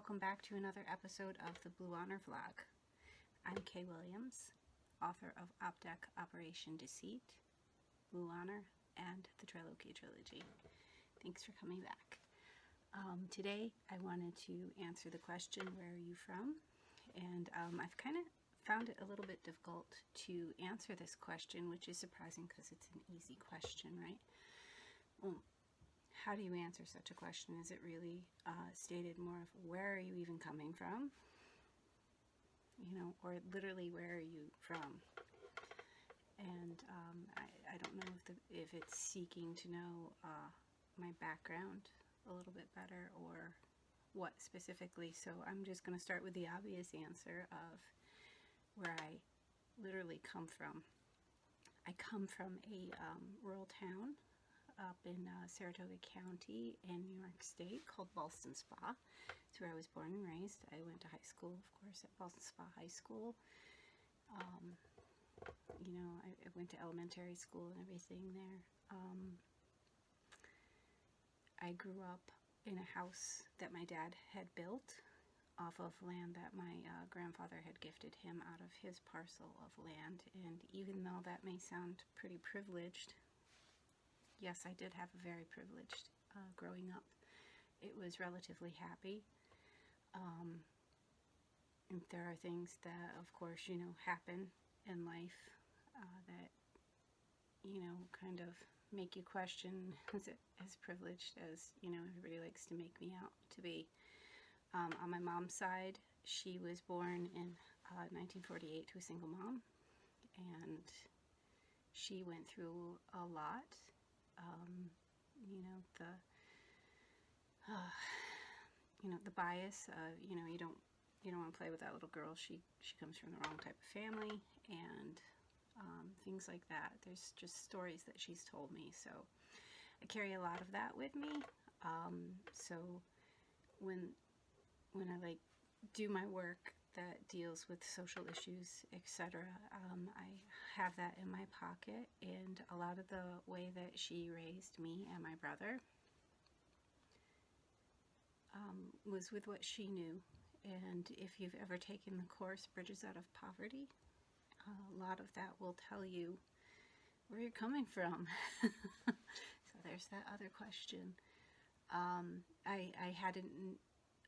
welcome back to another episode of the Blue Honor Vlog. I'm Kay Williams, author of Opdeck Operation Deceit, Blue Honor, and the Trilogy Trilogy. Thanks for coming back. Today I wanted to answer the question, where are you from? And I've kind of found it a little bit difficult to answer this question, which is surprising because it's an easy question, right? Well, how do you answer such a question? Is it really stated more of where are you even coming from? You know, or literally where are you from? And I don't know if it's seeking to know my background a little bit better or what specifically. So I'm just going to start with the obvious answer of where I literally come from. I come from a rural town up in Saratoga County in New York State called Ballston Spa. It's where I was born and raised. I went to high school, of course, at Ballston Spa High School. You know, I went to elementary school and everything there. I grew up in a house that my dad had built off of land that my grandfather had gifted him out of his parcel of land. And even though that may sound pretty privileged, yes, I did have a very privileged growing up. It was relatively happy. And there are things that, of course, you know, happen in life that, you know, kind of make you question, is it as privileged as, you know, everybody likes to make me out to be. On my mom's side, she was born in 1948 to a single mom, and she went through a lot. You know, the bias of, you know, you don't want to play with that little girl. She comes from the wrong type of family, and things like that. There's just stories that she's told me, so I carry a lot of that with me. So when I like do my work that deals with social issues, etc., I have that in my pocket. And a lot of the way that she raised me and my brother was with what she knew. And if you've ever taken the course Bridges Out of Poverty, a lot of that will tell you where you're coming from. So there's that other question. I hadn't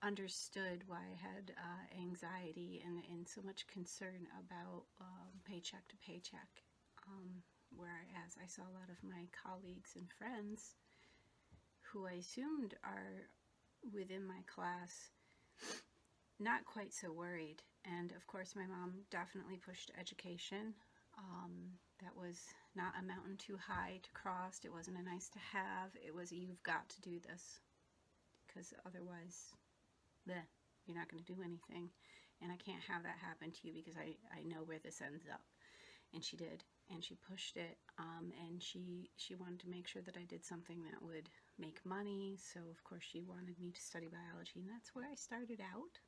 understood why I had anxiety and so much concern about paycheck to paycheck, whereas I saw a lot of my colleagues and friends who I assumed are within my class not quite so worried. And of course my mom definitely pushed education. That was not a mountain too high to cross. It wasn't a nice to have. It was a you've got to do this, because otherwise you're not going to do anything, and I can't have that happen to you because I know where this ends up. And she did, and she pushed it, and she wanted to make sure that I did something that would make money. So of course she wanted me to study biology, and that's where I started out.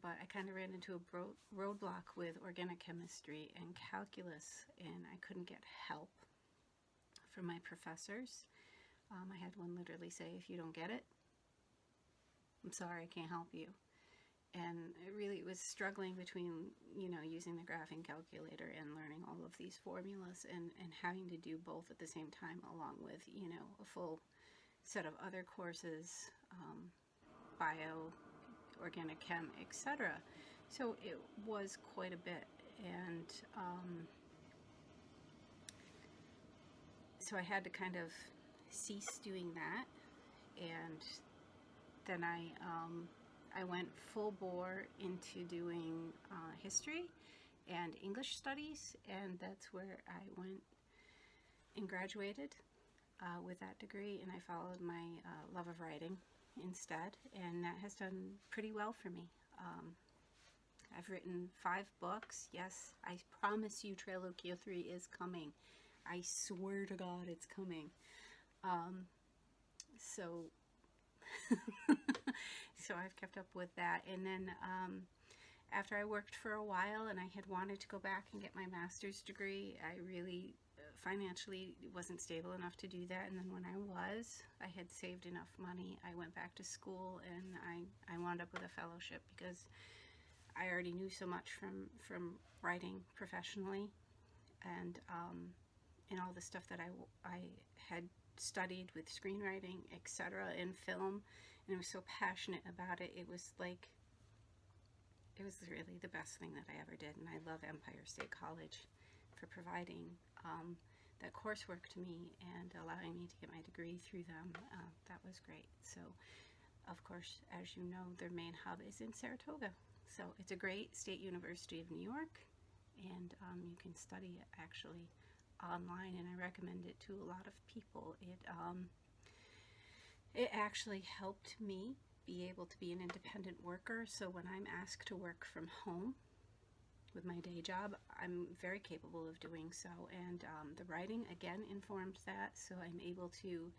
But I kind of ran into a roadblock with organic chemistry and calculus, and I couldn't get help from my professors. I had one literally say, if you don't get it, I'm sorry, I can't help you. And it really was struggling between, you know, using the graphing calculator and learning all of these formulas, and having to do both at the same time, along with, you know, a full set of other courses, bio, organic chem, etc. So it was quite a bit. And so I had to kind of cease doing that. And then I went full bore into doing history and English studies, and that's where I went and graduated with that degree. And I followed my love of writing instead, and that has done pretty well for me. I've written 5 books. Yes, I promise you Trilogy 3 is coming. I swear to God it's coming. So I've kept up with that. And then after I worked for a while and I had wanted to go back and get my master's degree, I really financially wasn't stable enough to do that. And then when I had saved enough money. I went back to school and I wound up with a fellowship because I already knew so much from writing professionally, and all the stuff that I had studied with screenwriting, etc., in film, and I was so passionate about it. It was really the best thing that I ever did, and I love Empire State College for providing that coursework to me and allowing me to get my degree through them. That was great. So, of course, as you know, their main hub is in Saratoga. So it's a great state university of New York, and you can study it actually online, and I recommend it to a lot of people. It actually helped me be able to be an independent worker. So when I'm asked to work from home with my day job, I'm very capable of doing so, and the writing again informed that. So I'm able to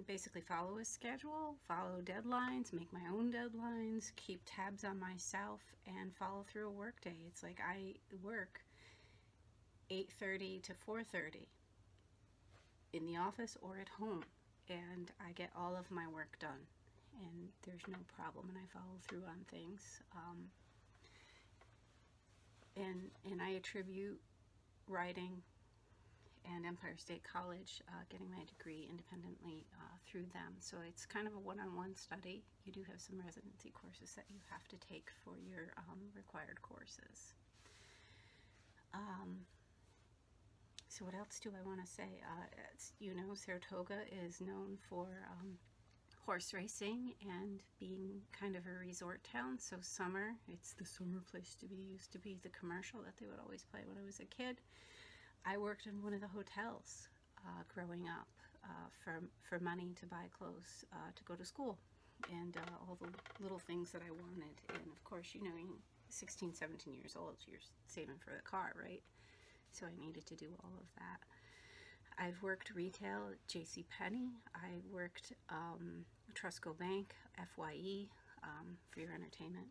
basically follow a schedule, follow deadlines, make my own deadlines, keep tabs on myself, and follow through a work day. It's like I work 8:30 to 4:30 in the office or at home, and I get all of my work done, and there's no problem, and I follow through on things. And I attribute writing and Empire State College, getting my degree independently through them. So it's kind of a one-on-one study. You do have some residency courses that you have to take for your required courses. So what else do I want to say? You know, Saratoga is known for horse racing and being kind of a resort town. So summer, it's the summer place to be. Used to be the commercial that they would always play when I was a kid. I worked in one of the hotels growing up for money to buy clothes to go to school, and all the little things that I wanted. And of course, you know, 16, 17 years old, you're saving for the car, right? So I needed to do all of that. I've worked retail at JCPenney. I worked Trustco Bank, FYE, for your entertainment.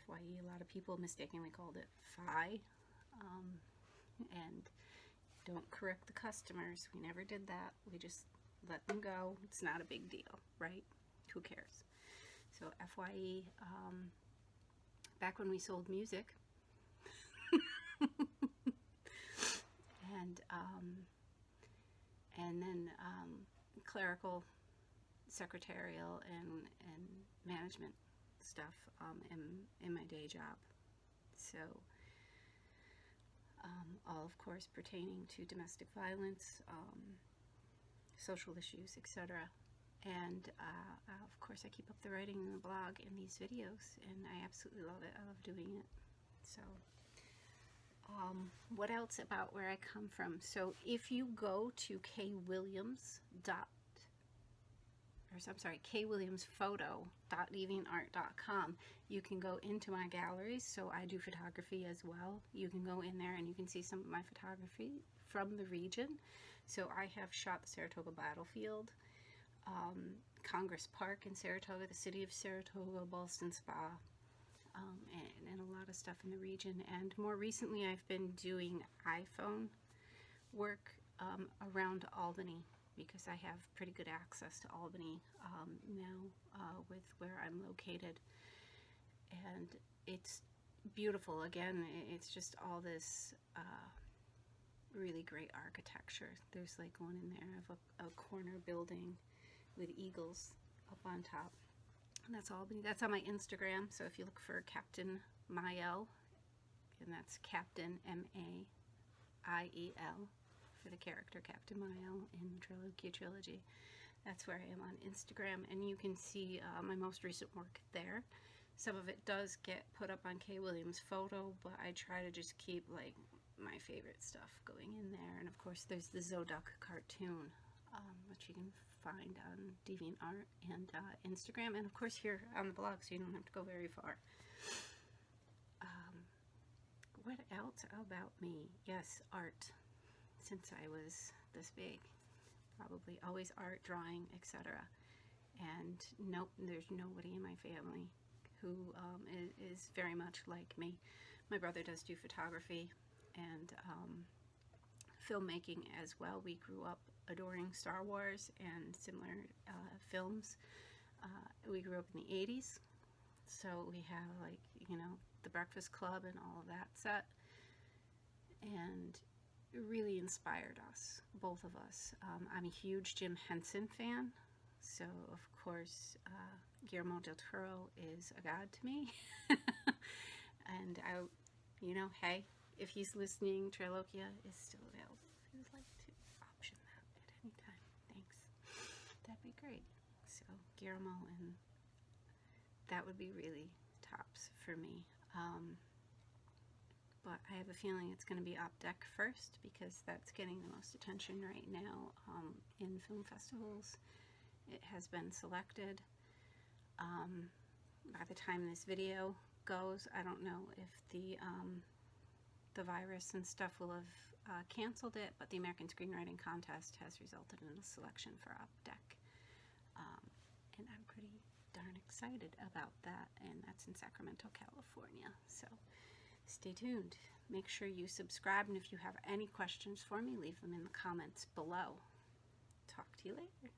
FYE, a lot of people mistakenly called it FI. And don't correct the customers. We never did that. We just let them go. It's not a big deal, right? Who cares? So FYE, back when we sold music. And then clerical, secretarial, and management stuff in my day job. So all, of course, pertaining to domestic violence, social issues, etc. And of course, I keep up the writing in the blog and these videos, and I absolutely love it. I love doing it. So what else about where I come from? So if you go to kwilliamsphoto.deviantart.com, you can go into my galleries. So I do photography as well. You can go in there and you can see some of my photography from the region. So I have shot the Saratoga battlefield, Congress Park in Saratoga, the city of Saratoga, Ballston Spa, and a lot of stuff in the region. And more recently, I've been doing iPhone work around Albany, because I have pretty good access to Albany now with where I'm located. And it's beautiful. Again, it's just all this really great architecture. There's like one in there of a corner building with eagles up on top. And that's Albany. That's on my Instagram. So if you look for Captain Mael, and that's Captain M-A-I-E-L for the character Captain Mael in the trilogy. That's where I am on Instagram, and you can see my most recent work there. Some of it does get put up on K. Williams Photo, but I try to just keep like my favorite stuff going in there. And of course, there's the Zoduck cartoon, which you can find on DeviantArt and Instagram, and of course here on the blog, so you don't have to go very far. What else about me? Yes, art. Since I was this big, probably always art, drawing, etc. And nope, there's nobody in my family who is very much like me. My brother does do photography and filmmaking as well. We grew up adoring Star Wars and similar films. We grew up in the 80s, so we have, like, you know, The Breakfast Club and all of that set, and it really inspired us, both of us. I'm a huge Jim Henson fan, so of course Guillermo del Toro is a god to me. And you know, hey, if he's listening, Triloquia is still available. If you would like to option that at any time, thanks. That'd be great. So Guillermo, and that would be really tops for me. But I have a feeling it's going to be Op Deck first, because that's getting the most attention right now in film festivals. It has been selected. By the time this video goes, I don't know if the virus and stuff will have canceled it, but the American Screenwriting Contest has resulted in a selection for Op Deck. And I'm pretty darn excited about that, and that's in Sacramento, California. So stay tuned. Make sure you subscribe, and if you have any questions for me, leave them in the comments below. Talk to you later.